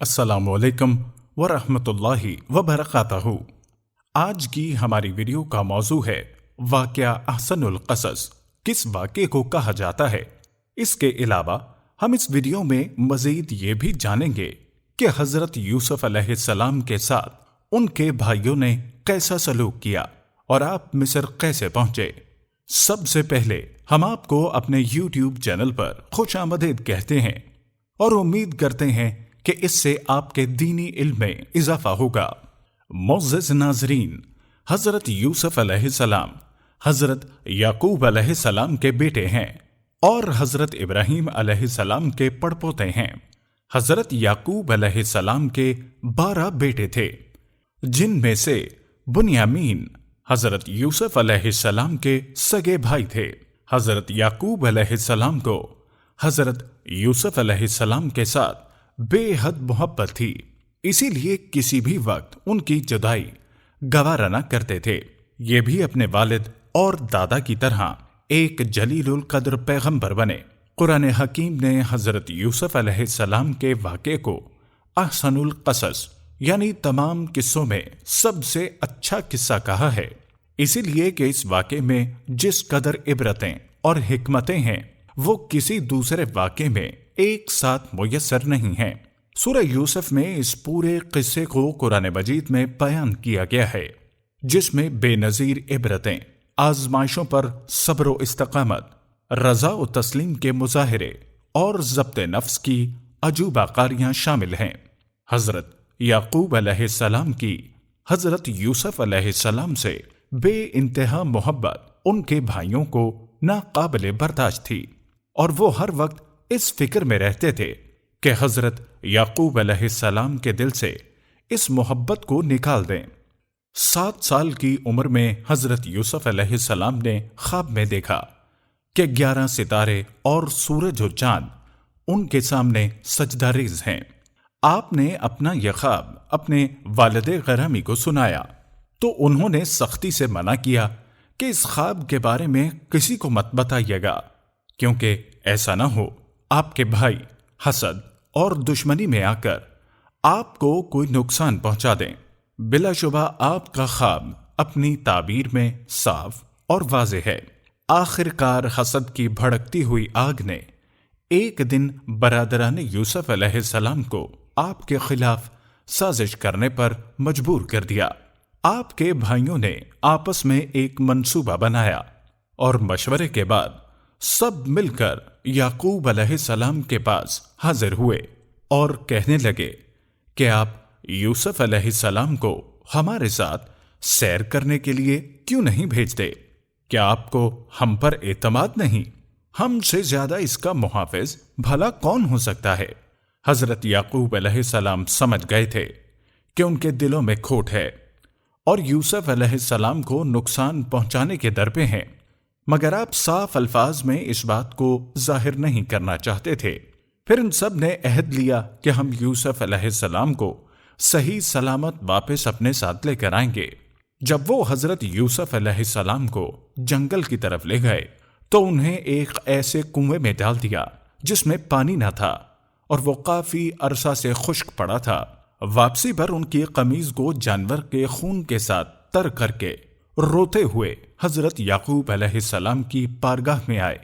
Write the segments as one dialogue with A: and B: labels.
A: السلام علیکم ورحمۃ اللہ وبرکاتہ۔ آج کی ہماری ویڈیو کا موضوع ہے واقعہ احسن القصص کس واقعے کو کہا جاتا ہے۔ اس کے علاوہ ہم اس ویڈیو میں مزید یہ بھی جانیں گے کہ حضرت یوسف علیہ السلام کے ساتھ ان کے بھائیوں نے کیسا سلوک کیا اور آپ مصر کیسے پہنچے۔ سب سے پہلے ہم آپ کو اپنے یوٹیوب چینل پر خوش آمدید کہتے ہیں اور امید کرتے ہیں کہ اس سے آپ کے دینی علم میں اضافہ ہوگا۔ معزز ناظرین، حضرت یوسف علیہ السلام حضرت یعقوب علیہ السلام کے بیٹے ہیں اور حضرت ابراہیم علیہ السلام کے پڑپوتے ہیں۔ حضرت یعقوب علیہ السلام کے 12 بیٹے تھے، جن میں سے بنیامین حضرت یوسف علیہ السلام کے سگے بھائی تھے۔ حضرت یعقوب علیہ السلام کو حضرت یوسف علیہ السلام کے ساتھ بے حد محبت تھی، اسی لیے کسی بھی وقت ان کی جدائی گوارا نہ کرتے تھے۔ یہ بھی اپنے والد اور دادا کی طرح ایک جلیل القدر پیغمبر بنے۔ قرآن حکیم نے حضرت یوسف علیہ السلام کے واقعے کو احسن القصص یعنی تمام قصوں میں سب سے اچھا قصہ کہا ہے، اسی لیے کہ اس واقعے میں جس قدر عبرتیں اور حکمتیں ہیں وہ کسی دوسرے واقعے میں ایک ساتھ میسر نہیں ہیں۔ سورہ یوسف میں اس پورے قصے کو قرآن مجید میں بیان کیا گیا ہے، جس میں بے نظیر عبرتیں، آزمائشوں پر صبر و استقامت، رضا و تسلیم کے مظاہرے اور ضبط نفس کی عجوبہ کاریاں شامل ہیں۔ حضرت یعقوب علیہ السلام کی حضرت یوسف علیہ السلام سے بے انتہا محبت ان کے بھائیوں کو ناقابل برداشت تھی، اور وہ ہر وقت اس فکر میں رہتے تھے کہ حضرت یعقوب علیہ السلام کے دل سے اس محبت کو نکال دیں۔ 7 سال کی عمر میں حضرت یوسف علیہ السلام نے خواب میں دیکھا کہ 11 ستارے اور سورج و چاند ان کے سامنے سجدہ ریز ہیں۔ آپ نے اپنا یہ خواب اپنے والد گرامی کو سنایا تو انہوں نے سختی سے منع کیا کہ اس خواب کے بارے میں کسی کو مت بتائیے گا، کیونکہ ایسا نہ ہو آپ کے بھائی حسد اور دشمنی میں آ کر آپ کو کوئی نقصان پہنچا دیں۔ بلا شبہ آپ کا خواب اپنی تعبیر میں صاف اور واضح ہے۔ آخر کار حسد کی بھڑکتی ہوئی آگ نے ایک دن برادران یوسف علیہ السلام کو آپ کے خلاف سازش کرنے پر مجبور کر دیا۔ آپ کے بھائیوں نے آپس میں ایک منصوبہ بنایا اور مشورے کے بعد سب مل کر یعقوب علیہ السلام کے پاس حاضر ہوئے اور کہنے لگے کہ آپ یوسف علیہ السلام کو ہمارے ساتھ سیر کرنے کے لیے کیوں نہیں بھیجتے؟ کیا آپ کو ہم پر اعتماد نہیں؟ ہم سے زیادہ اس کا محافظ بھلا کون ہو سکتا ہے؟ حضرت یعقوب علیہ السلام سمجھ گئے تھے کہ ان کے دلوں میں کھوٹ ہے اور یوسف علیہ السلام کو نقصان پہنچانے کے در پہ ہیں، مگر آپ صاف الفاظ میں اس بات کو ظاہر نہیں کرنا چاہتے تھے۔ پھر ان سب نے عہد لیا کہ ہم یوسف علیہ السلام کو صحیح سلامت واپس اپنے ساتھ لے کر آئیں گے۔ جب وہ حضرت یوسف علیہ السلام کو جنگل کی طرف لے گئے تو انہیں ایک ایسے کنویں میں ڈال دیا جس میں پانی نہ تھا اور وہ کافی عرصہ سے خشک پڑا تھا۔ واپسی پر ان کی قمیض کو جانور کے خون کے ساتھ تر کر کے روتے ہوئے حضرت یعقوب علیہ السلام کی بارگاہ میں آئے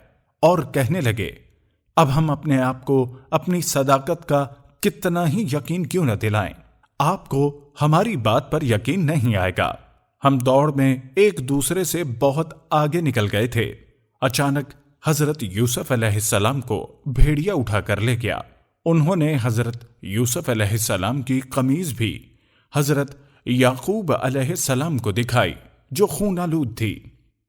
A: اور کہنے لگے، اب ہم اپنے آپ کو اپنی صداقت کا کتنا ہی یقین کیوں نہ دلائیں، آپ کو ہماری بات پر یقین نہیں آئے گا۔ ہم دوڑ میں ایک دوسرے سے بہت آگے نکل گئے تھے، اچانک حضرت یوسف علیہ السلام کو بھیڑیا اٹھا کر لے گیا۔ انہوں نے حضرت یوسف علیہ السلام کی قمیض بھی حضرت یعقوب علیہ السلام کو دکھائی جو خون آلود تھی۔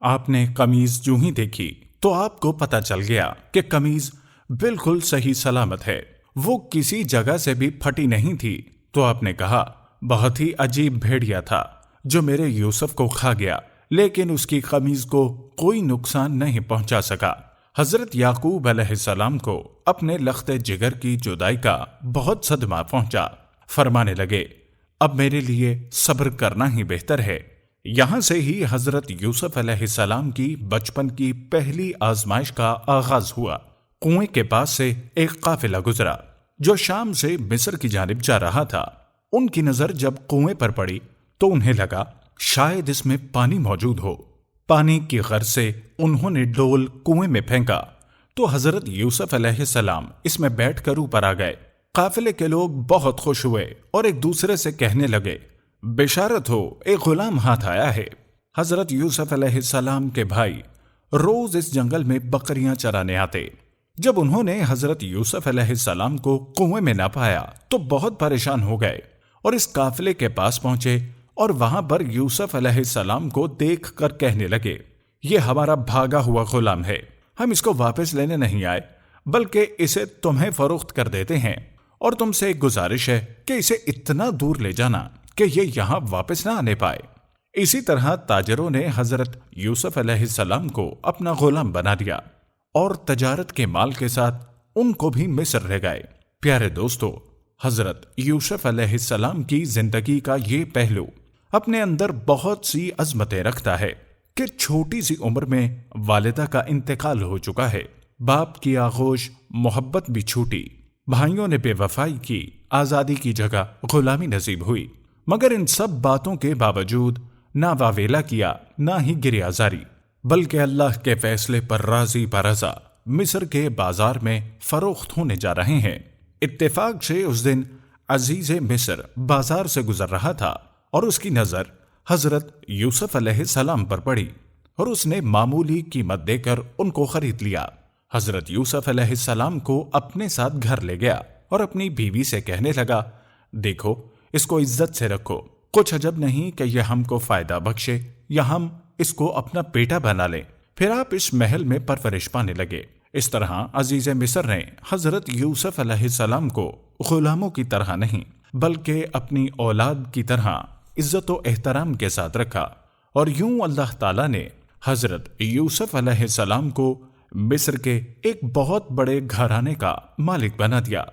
A: آپ نے قمیض جو ہی دیکھی تو آپ کو پتہ چل گیا کہ قمیض بالکل صحیح سلامت ہے، وہ کسی جگہ سے بھی پھٹی نہیں تھی۔ تو آپ نے کہا، بہت ہی عجیب بھیڑیا تھا جو میرے یوسف کو کھا گیا، لیکن اس کی قمیض کو کوئی نقصان نہیں پہنچا سکا۔ حضرت یعقوب علیہ السلام کو اپنے لخت جگر کی جدائی کا بہت صدمہ پہنچا۔ فرمانے لگے، اب میرے لیے صبر کرنا ہی بہتر ہے۔ یہاں سے ہی حضرت یوسف علیہ السلام کی بچپن کی پہلی آزمائش کا آغاز ہوا۔ کنویں کے پاس سے ایک قافلہ گزرا جو شام سے مصر کی جانب جا رہا تھا۔ ان کی نظر جب کنویں پر پڑی تو انہیں لگا شاید اس میں پانی موجود ہو۔ پانی کی غرض سے انہوں نے ڈول کنویں میں پھینکا تو حضرت یوسف علیہ السلام اس میں بیٹھ کر اوپر آ گئے۔ قافلے کے لوگ بہت خوش ہوئے اور ایک دوسرے سے کہنے لگے، بشارت ہو، ایک غلام ہاتھ آیا ہے۔ حضرت یوسف علیہ السلام کے بھائی روز اس جنگل میں بکریاں چرانے آتے۔ جب انہوں نے حضرت یوسف علیہ السلام کو کنویں میں نہ پایا تو بہت پریشان ہو گئے اور اس قافلے کے پاس پہنچے اور وہاں پر یوسف علیہ السلام کو دیکھ کر کہنے لگے، یہ ہمارا بھاگا ہوا غلام ہے، ہم اس کو واپس لینے نہیں آئے بلکہ اسے تمہیں فروخت کر دیتے ہیں، اور تم سے ایک گزارش ہے کہ اسے اتنا دور لے جانا کہ یہ یہاں واپس نہ آنے پائے۔ اسی طرح تاجروں نے حضرت یوسف علیہ السلام کو اپنا غلام بنا دیا اور تجارت کے مال کے ساتھ ان کو بھی مصر لے گئے۔ پیارے دوستو، حضرت یوسف علیہ السلام کی زندگی کا یہ پہلو اپنے اندر بہت سی عظمتیں رکھتا ہے کہ چھوٹی سی عمر میں والدہ کا انتقال ہو چکا ہے، باپ کی آغوش محبت بھی چھوٹی، بھائیوں نے بے وفائی کی، آزادی کی جگہ غلامی نصیب ہوئی، مگر ان سب باتوں کے باوجود نہ واویلا کیا نہ ہی گریہ زاری، بلکہ اللہ کے فیصلے پر راضی برضا مصر کے بازار میں فروخت ہونے جا رہے ہیں۔ اتفاق سے اس دن عزیز مصر بازار سے گزر رہا تھا اور اس کی نظر حضرت یوسف علیہ السلام پر پڑی اور اس نے معمولی قیمت دے کر ان کو خرید لیا۔ حضرت یوسف علیہ السلام کو اپنے ساتھ گھر لے گیا اور اپنی بیوی سے کہنے لگا، دیکھو اس کو عزت سے رکھو، کچھ عجب نہیں کہ یہ ہم کو فائدہ بخشے یا ہم اس کو اپنا بیٹا بنا لیں، پھر آپ اس محل میں پرورش پانے لگے۔ اس طرح عزیز مصر نے حضرت یوسف علیہ السلام کو غلاموں کی طرح نہیں بلکہ اپنی اولاد کی طرح عزت و احترام کے ساتھ رکھا، اور یوں اللہ تعالیٰ نے حضرت یوسف علیہ السلام کو مصر کے ایک بہت بڑے گھرانے کا مالک بنا دیا۔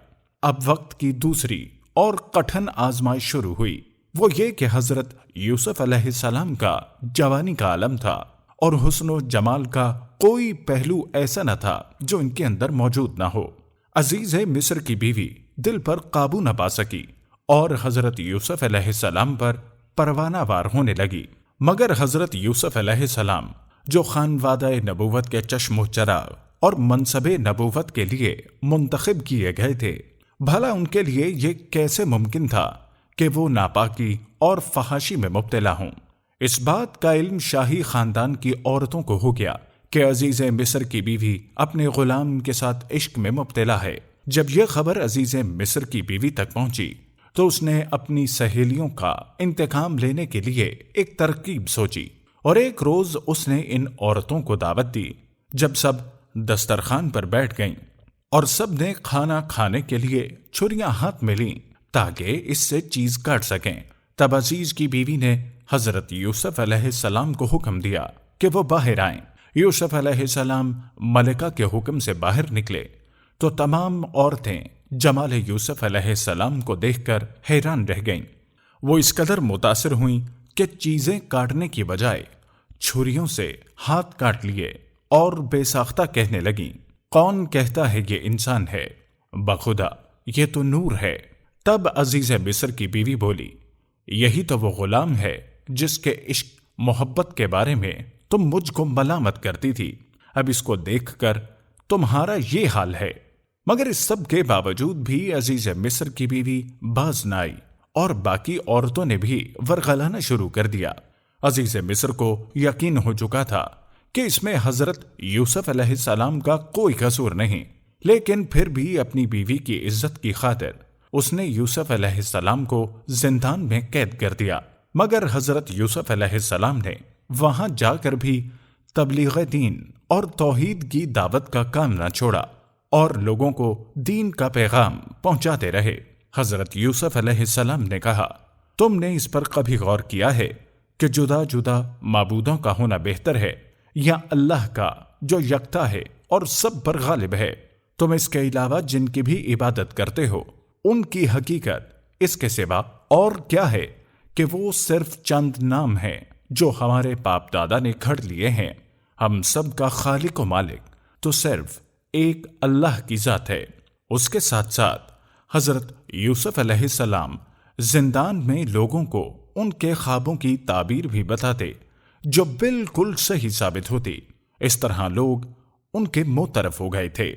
A: اب وقت کی دوسری اور کٹھن آزمائش شروع ہوئی، وہ یہ کہ حضرت یوسف علیہ السلام کا جوانی کا عالم تھا اور حسن و جمال کا کوئی پہلو ایسا نہ تھا جو ان کے اندر موجود نہ ہو۔ عزیز مصر کی بیوی دل پر قابو نہ پا سکی اور حضرت یوسف علیہ السلام پر پروانہ وار ہونے لگی، مگر حضرت یوسف علیہ السلام جو خانوادہ نبوت کے چشم و چراغ اور منصب نبوت کے لیے منتخب کیے گئے تھے، بھلا ان کے لیے یہ کیسے ممکن تھا کہ وہ ناپاکی اور فحاشی میں مبتلا ہوں؟ اس بات کا علم شاہی خاندان کی عورتوں کو ہو گیا کہ عزیز مصر کی بیوی اپنے غلام کے ساتھ عشق میں مبتلا ہے۔ جب یہ خبر عزیز مصر کی بیوی تک پہنچی تو اس نے اپنی سہیلیوں کا انتقام لینے کے لیے ایک ترکیب سوچی، اور ایک روز اس نے ان عورتوں کو دعوت دی۔ جب سب دسترخوان پر بیٹھ گئیں اور سب نے کھانا کھانے کے لیے چھریاں ہاتھ میں لیں تاکہ اس سے چیز کاٹ سکیں، تب عزیز کی بیوی نے حضرت یوسف علیہ السلام کو حکم دیا کہ وہ باہر آئیں۔ یوسف علیہ السلام ملکہ کے حکم سے باہر نکلے تو تمام عورتیں جمال یوسف علیہ السلام کو دیکھ کر حیران رہ گئیں۔ وہ اس قدر متاثر ہوئیں کہ چیزیں کاٹنے کی بجائے چھریوں سے ہاتھ کاٹ لیے اور بے ساختہ کہنے لگیں، کون کہتا ہے یہ انسان ہے؟ بخدا یہ تو نور ہے۔ تب عزیز مصر کی بیوی بولی، یہی تو وہ غلام ہے جس کے عشق محبت کے بارے میں تم مجھ کو ملامت کرتی تھی، اب اس کو دیکھ کر تمہارا یہ حال ہے۔ مگر اس سب کے باوجود بھی عزیز مصر کی بیوی باز نہ آئی اور باقی عورتوں نے بھی ورغلانا شروع کر دیا۔ عزیز مصر کو یقین ہو چکا تھا کہ اس میں حضرت یوسف علیہ السلام کا کوئی قصور نہیں، لیکن پھر بھی اپنی بیوی کی عزت کی خاطر اس نے یوسف علیہ السلام کو زندان میں قید کر دیا۔ مگر حضرت یوسف علیہ السلام نے وہاں جا کر بھی تبلیغ دین اور توحید کی دعوت کا کام نہ چھوڑا اور لوگوں کو دین کا پیغام پہنچاتے رہے۔ حضرت یوسف علیہ السلام نے کہا، تم نے اس پر کبھی غور کیا ہے کہ جدا جدا معبودوں کا ہونا بہتر ہے یا اللہ کا جو یکتا ہے اور سب پر غالب ہے؟ تم اس کے علاوہ جن کی بھی عبادت کرتے ہو ان کی حقیقت اس کے سوا اور کیا ہے کہ وہ صرف چند نام ہیں جو ہمارے باپ دادا نے گھڑ لیے ہیں۔ ہم سب کا خالق و مالک تو صرف ایک اللہ کی ذات ہے۔ اس کے ساتھ ساتھ حضرت یوسف علیہ السلام زندان میں لوگوں کو ان کے خوابوں کی تعبیر بھی بتاتے جو بالکل صحیح ثابت ہوتی۔ اس طرح لوگ ان کے منہ طرف ہو گئے تھے۔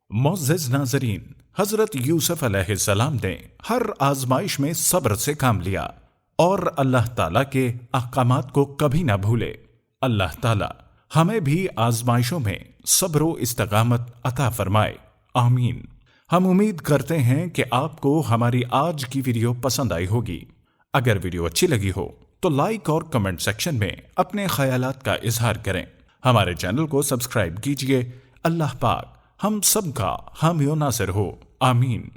A: معزز ناظرین، حضرت یوسف علیہ السلام نے ہر آزمائش میں صبر سے کام لیا اور اللہ تعالیٰ کے احکامات کو کبھی نہ بھولے۔ اللہ تعالیٰ ہمیں بھی آزمائشوں میں صبر و استقامت عطا فرمائے، آمین۔ ہم امید کرتے ہیں کہ آپ کو ہماری آج کی ویڈیو پسند آئی ہوگی۔ اگر ویڈیو اچھی لگی ہو تو لائک اور کمنٹ سیکشن میں اپنے خیالات کا اظہار کریں۔ ہمارے چینل کو سبسکرائب کیجئے۔ اللہ پاک ہم سب کا حامی و ناصر ہو، آمین۔